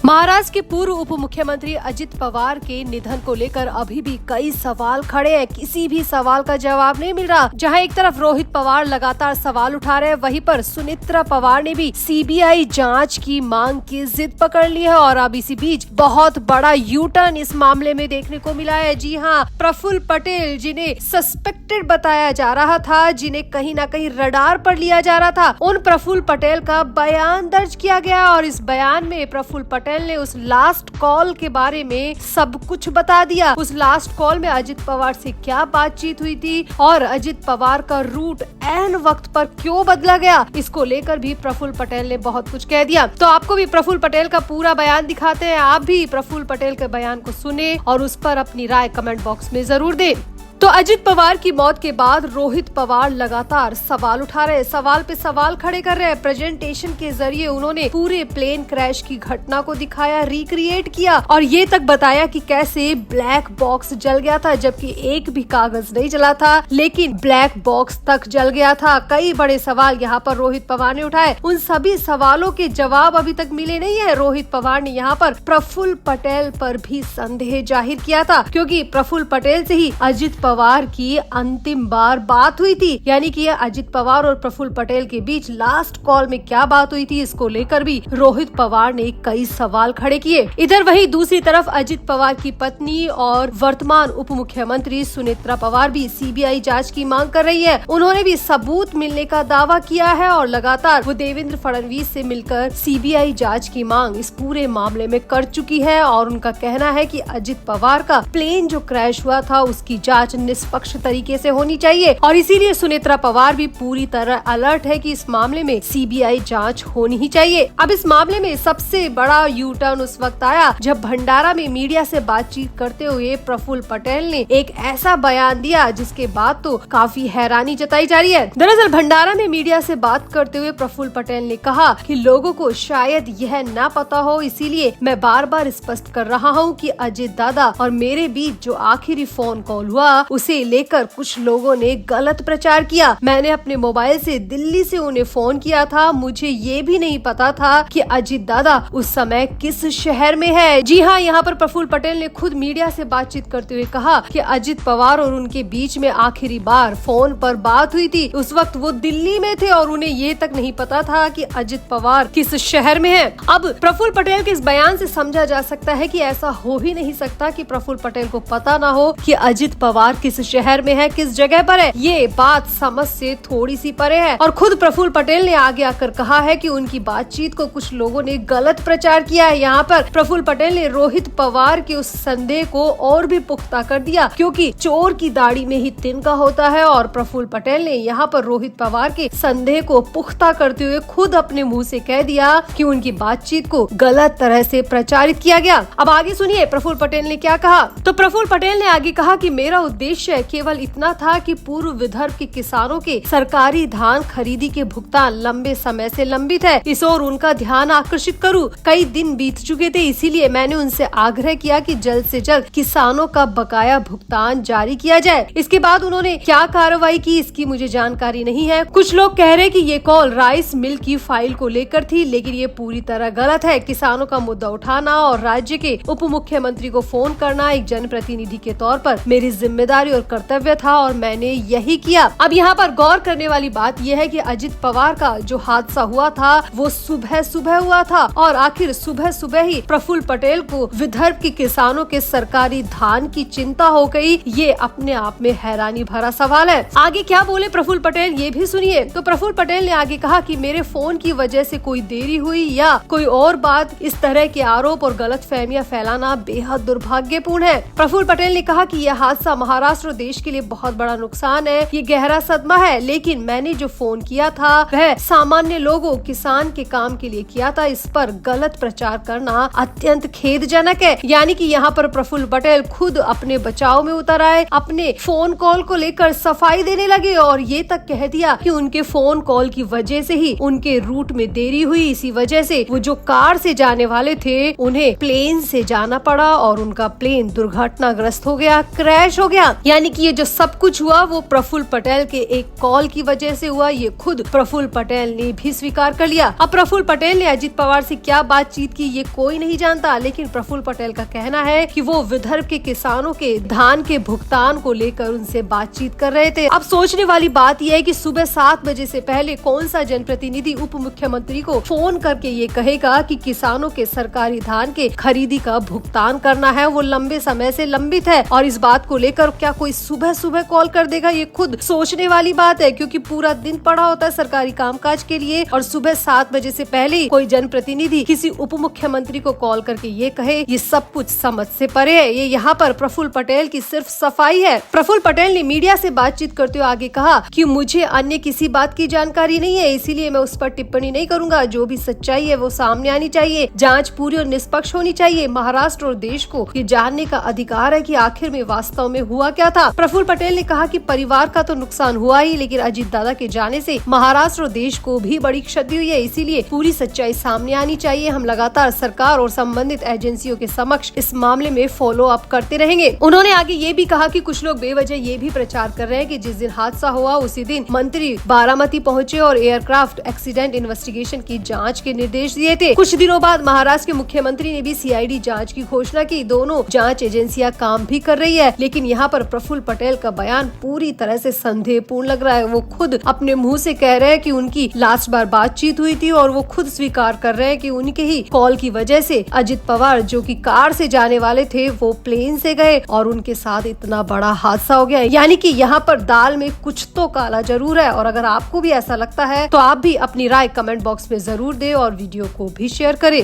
महाराष्ट्र के पूर्व उप मुख्यमंत्री अजित पवार के निधन को लेकर अभी भी कई सवाल खड़े हैं। किसी भी सवाल का जवाब नहीं मिल रहा। जहां एक तरफ रोहित पवार लगातार सवाल उठा रहे हैं, वहीं पर सुनेत्रा पवार ने भी सीबीआई जांच की मांग की जिद पकड़ ली है। और अब इसी बीच बहुत बड़ा यू टर्न इस मामले में देखने को मिला है। जी हाँ, प्रफुल्ल पटेल, जिन्हें सस्पेक्टेड बताया जा रहा था, जिन्हें कहीं न कहीं रडार पर लिया जा रहा था, उन प्रफुल्ल पटेल का बयान दर्ज किया गया। और इस बयान में प्रफुल्ल पटेल ने उस लास्ट कॉल के बारे में सब कुछ बता दिया। उस लास्ट कॉल में अजित पवार से क्या बातचीत हुई थी और अजित पवार का रूट ऐन वक्त पर क्यों बदला गया, इसको लेकर भी प्रफुल्ल पटेल ने बहुत कुछ कह दिया। तो आपको भी प्रफुल्ल पटेल का पूरा बयान दिखाते हैं। आप भी प्रफुल्ल पटेल के बयान को सुने और उस पर अपनी राय कमेंट बॉक्स में जरूर दें। तो अजित पवार की मौत के बाद रोहित पवार लगातार सवाल उठा रहे, सवाल पे सवाल खड़े कर रहे हैं। प्रेजेंटेशन के जरिए उन्होंने पूरे प्लेन क्रैश की घटना को दिखाया, रिक्रिएट किया और ये तक बताया कि कैसे ब्लैक बॉक्स जल गया था, जबकि एक भी कागज नहीं जला था, लेकिन ब्लैक बॉक्स तक जल गया था। कई बड़े सवाल यहाँ पर रोहित पवार ने उठाए। उन सभी सवालों के जवाब अभी तक मिले नहीं है। रोहित पवार ने यहाँ पर प्रफुल्ल पटेल पर भी संदेह जाहिर किया था, क्योंकि प्रफुल्ल पटेल से ही अजित पवार की अंतिम बार बात हुई थी। यानी कि अजित पवार और प्रफुल्ल पटेल के बीच लास्ट कॉल में क्या बात हुई थी, इसको लेकर भी रोहित पवार ने कई सवाल खड़े किए। इधर वहीं दूसरी तरफ अजित पवार की पत्नी और वर्तमान उप मुख्यमंत्री सुनेत्रा पवार भी सीबीआई जांच की मांग कर रही है। उन्होंने भी सबूत मिलने का दावा किया है और लगातार वो देवेंद्र फडणवीस से मिलकर सीबीआई जांच की मांग इस पूरे मामले में कर चुकी है। और उनका कहना है कि अजित पवार का प्लेन जो क्रैश हुआ था, उसकी जांच निष्पक्ष तरीके से होनी चाहिए। और इसीलिए सुनेत्रा पवार भी पूरी तरह अलर्ट है कि इस मामले में सीबीआई जांच होनी ही चाहिए। अब इस मामले में सबसे बड़ा यू टर्न उस वक्त आया जब भंडारा में मीडिया से बातचीत करते हुए प्रफुल्ल पटेल ने एक ऐसा बयान दिया जिसके बाद तो काफी हैरानी जताई जा रही है। दरअसल भंडारा में मीडिया से बात करते हुए प्रफुल्ल पटेल ने कहा कि लोगों को शायद यह न पता हो, इसीलिए मैं बार बार स्पष्ट कर रहा हूँ कि अजित दादा और मेरे बीच जो आखिरी फोन कॉल हुआ, उसे लेकर कुछ लोगों ने गलत प्रचार किया। मैंने अपने मोबाइल से दिल्ली से उन्हें फोन किया था। मुझे ये भी नहीं पता था कि अजित दादा उस समय किस शहर में है। जी हाँ, यहाँ पर प्रफुल्ल पटेल ने खुद मीडिया से बातचीत करते हुए कहा कि अजित पवार और उनके बीच में आखिरी बार फोन पर बात हुई थी। उस वक्त वो दिल्ली में थे और उन्हें ये तक नहीं पता था कि अजित पवार किस शहर में है। अब प्रफुल्ल पटेल के इस बयान से समझा जा सकता है कि ऐसा हो ही नहीं सकता कि प्रफुल्ल पटेल को पता ना हो कि अजित पवार किस शहर में है, किस जगह पर है। ये बात समझ से थोड़ी सी परे है। और खुद प्रफुल्ल पटेल ने आगे आकर कहा है कि उनकी बातचीत को कुछ लोगों ने गलत प्रचार किया है। यहाँ पर प्रफुल्ल पटेल ने रोहित पवार के उस संदेह को और भी पुख्ता कर दिया, क्योंकि चोर की दाढ़ी में ही तिनका होता है। और प्रफुल्ल पटेल ने यहाँ पर रोहित पवार के संदेह को पुख्ता करते हुए खुद अपने मुँह से कह दिया कि उनकी बातचीत को गलत तरह से प्रचारित किया गया। अब आगे सुनिए प्रफुल्ल पटेल ने क्या कहा। तो प्रफुल्ल पटेल ने आगे कहा कि मेरा उद्देश्य केवल इतना था कि पूर्व विदर्भ के किसानों के सरकारी धान खरीदी के भुगतान लंबे समय से लंबित है, इस ओर उनका ध्यान आकर्षित करूं। कई दिन बीत चुके थे, इसीलिए मैंने उनसे आग्रह किया कि जल्द से जल्द किसानों का बकाया भुगतान जारी किया जाए। इसके बाद उन्होंने क्या कार्रवाई की, इसकी मुझे जानकारी नहीं है। कुछ लोग कह रहे कि ये कॉल राइस मिल की फाइल को लेकर थी, लेकिन ये पूरी तरह गलत है। किसानों का मुद्दा उठाना और राज्य के उप मुख्यमंत्री को फोन करना एक जनप्रतिनिधि के तौर पर मेरी जिम्मेदारी और कर्तव्य था और मैंने यही किया। अब यहाँ पर गौर करने वाली बात यह है कि अजित पवार का जो हादसा हुआ था वो सुबह सुबह हुआ था और आखिर सुबह सुबह ही प्रफुल्ल पटेल को विदर्भ के किसानों के सरकारी धान की चिंता हो गई। ये अपने आप में हैरानी भरा सवाल है। आगे क्या बोले प्रफुल्ल पटेल ये भी सुनिए। तो प्रफुल्ल पटेल ने आगे कहा कि मेरे फोन की वजह से कोई देरी हुई या कोई और बात, इस तरह के आरोप और गलतफहमियां फैलाना बेहद दुर्भाग्यपूर्ण है। प्रफुल्ल पटेल ने कहा कि यह हादसा महाराष्ट्र देश के लिए बहुत बड़ा नुकसान है, ये गहरा सदमा है, लेकिन मैंने जो फोन किया था वह सामान्य लोगों, किसान के काम के लिए किया था। इस पर गलत प्रचार करना अत्यंत खेदजनक है। यानी कि यहाँ पर प्रफुल्ल पटेल खुद अपने बचाव में उतर आए, अपने फोन कॉल को लेकर सफाई देने लगे और ये तक कह दिया कि उनके फोन कॉल की वजह से ही उनके रूट में देरी हुई। इसी वजह से वो जो कार से जाने वाले थे उन्हें प्लेन से जाना पड़ा और उनका प्लेन दुर्घटनाग्रस्त हो गया, क्रैश हो गया। यानी कि ये जो सब कुछ हुआ वो प्रफुल्ल पटेल के एक कॉल की वजह से हुआ, ये खुद प्रफुल्ल पटेल ने भी स्वीकार कर लिया। अब प्रफुल्ल पटेल ने अजित पवार से क्या बातचीत की ये कोई नहीं जानता, लेकिन प्रफुल्ल पटेल का कहना है कि वो विदर्भ के किसानों के धान के भुगतान को लेकर उनसे बातचीत कर रहे थे। अब सोचने वाली बात यह है कि सुबह 7 बजे से पहले कौन सा जनप्रतिनिधि उप मुख्यमंत्री को फोन करके ये कहेगा कि किसानों के सरकारी धान के खरीदी का भुगतान करना है, वो लंबे समय से लंबित है। और इस बात को लेकर क्या कोई सुबह सुबह कॉल कर देगा, ये खुद सोचने वाली बात है, क्योंकि पूरा दिन पड़ा होता है सरकारी कामकाज के लिए। और सुबह 7 बजे से पहले कोई जनप्रतिनिधि किसी उप मुख्यमंत्री को कॉल करके ये कहे, ये सब कुछ समझ से परे है। ये यहाँ पर प्रफुल्ल पटेल की सिर्फ सफाई है। प्रफुल्ल पटेल ने मीडिया से बातचीत करते हुए आगे कहा कि मुझे अन्य किसी बात की जानकारी नहीं है, इसीलिए मैं उस पर टिप्पणी नहीं करूंगा। जो भी सच्चाई है वो सामने आनी चाहिए, जांच पूरी और निष्पक्ष होनी चाहिए। महाराष्ट्र और देश को ये जानने का अधिकार है कि आखिर में वास्तव में हुआ क्या था। प्रफुल्ल पटेल ने कहा कि परिवार का तो नुकसान हुआ ही, लेकिन अजित दादा के जाने से महाराष्ट्र और देश को भी बड़ी क्षति हुई है, इसीलिए पूरी सच्चाई सामने आनी चाहिए। हम लगातार सरकार और संबंधित एजेंसियों के समक्ष इस मामले में फॉलो अप करते रहेंगे। उन्होंने आगे ये भी कहा कि कुछ लोग बेवजह ये भी प्रचार कर रहे हैं कि जिस दिन हादसा हुआ उसी दिन मंत्री बारामती पहुंचे और एयरक्राफ्ट एक्सीडेंट इन्वेस्टिगेशन की जांच के निर्देश दिए थे। कुछ दिनों बाद महाराष्ट्र के मुख्यमंत्री ने भी सीआईडी जांच की घोषणा की। दोनों जांच एजेंसियां काम भी कर रही है, लेकिन यहाँ पर प्रफुल्ल पटेल का बयान पूरी तरह से संदेहपूर्ण लग रहा है। वो खुद अपने मुंह से कह रहे हैं कि उनकी लास्ट बार बातचीत हुई थी और वो खुद स्वीकार कर रहे हैं कि उनके ही कॉल की वजह से अजित पवार जो कि कार से जाने वाले थे वो प्लेन से गए और उनके साथ इतना बड़ा हादसा हो गया। यानी कि यहाँ पर दाल में कुछ तो काला जरूर है। और अगर आपको भी ऐसा लगता है तो आप भी अपनी राय कमेंट बॉक्स में जरूर दें और वीडियो को भी शेयर करें।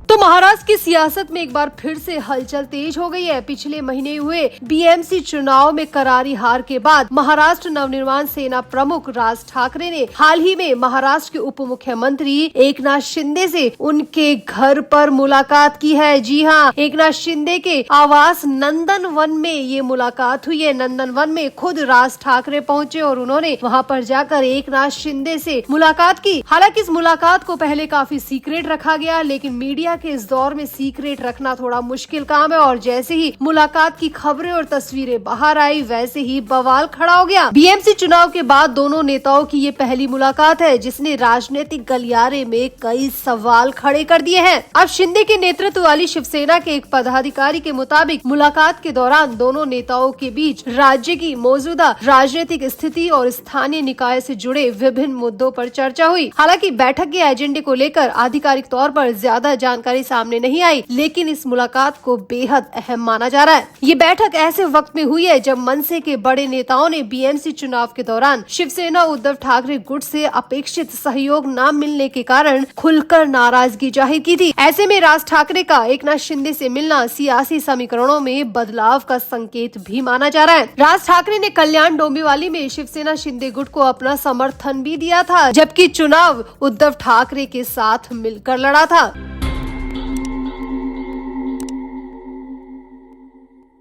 तो महाराष्ट्र की सियासत में एक बार फिर से हलचल तेज हो गई है। पिछले महीने हुए बीएमसी चुनाव में करारी हार के बाद महाराष्ट्र नवनिर्माण सेना प्रमुख राज ठाकरे ने हाल ही में महाराष्ट्र के उप मुख्यमंत्री एकनाथ शिंदे से उनके घर पर मुलाकात की है। जी हाँ, एकनाथ शिंदे के आवास नंदन वन में ये मुलाकात हुई है। नंदन वन में खुद राज ठाकरे पहुंचे और उन्होंने वहां पर जाकर एकनाथ शिंदे से मुलाकात की। हालांकि इस मुलाकात को पहले काफी सीक्रेट रखा गया, लेकिन मीडिया के इस दौर में सीक्रेट रखना थोड़ा मुश्किल काम है और जैसे ही मुलाकात की खबरें और तस्वीरें बाहर आई वैसे ही बवाल खड़ा हो गया। बीएमसी चुनाव के बाद दोनों नेताओं की ये पहली मुलाकात है जिसने राजनीतिक गलियारे में कई सवाल खड़े कर दिए हैं। अब शिंदे के नेतृत्व वाली शिवसेना के एक पदाधिकारी के मुताबिक मुलाकात के दौरान दोनों नेताओं के बीच राज्य की मौजूदा राजनीतिक स्थिति और स्थानीय निकाय से जुड़े विभिन्न मुद्दों पर चर्चा हुई। हालांकि बैठक के एजेंडे को लेकर आधिकारिक तौर पर ज्यादा जानकारी सामने नहीं आई, लेकिन इस मुलाकात को बेहद अहम माना जा रहा है। ये बैठक ऐसे वक्त में हुई है जब मनसे के बड़े नेताओं ने बीएमसी चुनाव के दौरान शिवसेना उद्धव ठाकरे गुट से अपेक्षित सहयोग न मिलने के कारण खुलकर नाराजगी जाहिर की थी। ऐसे में राज ठाकरे का एकनाथ शिंदे से मिलना सियासी समीकरणों में बदलाव का संकेत भी माना जा रहा है। राज ठाकरे ने कल्याण डोंबिवली में शिवसेना शिंदे गुट को अपना समर्थन भी दिया था, जबकि चुनाव उद्धव ठाकरे के साथ मिलकर लड़ा था।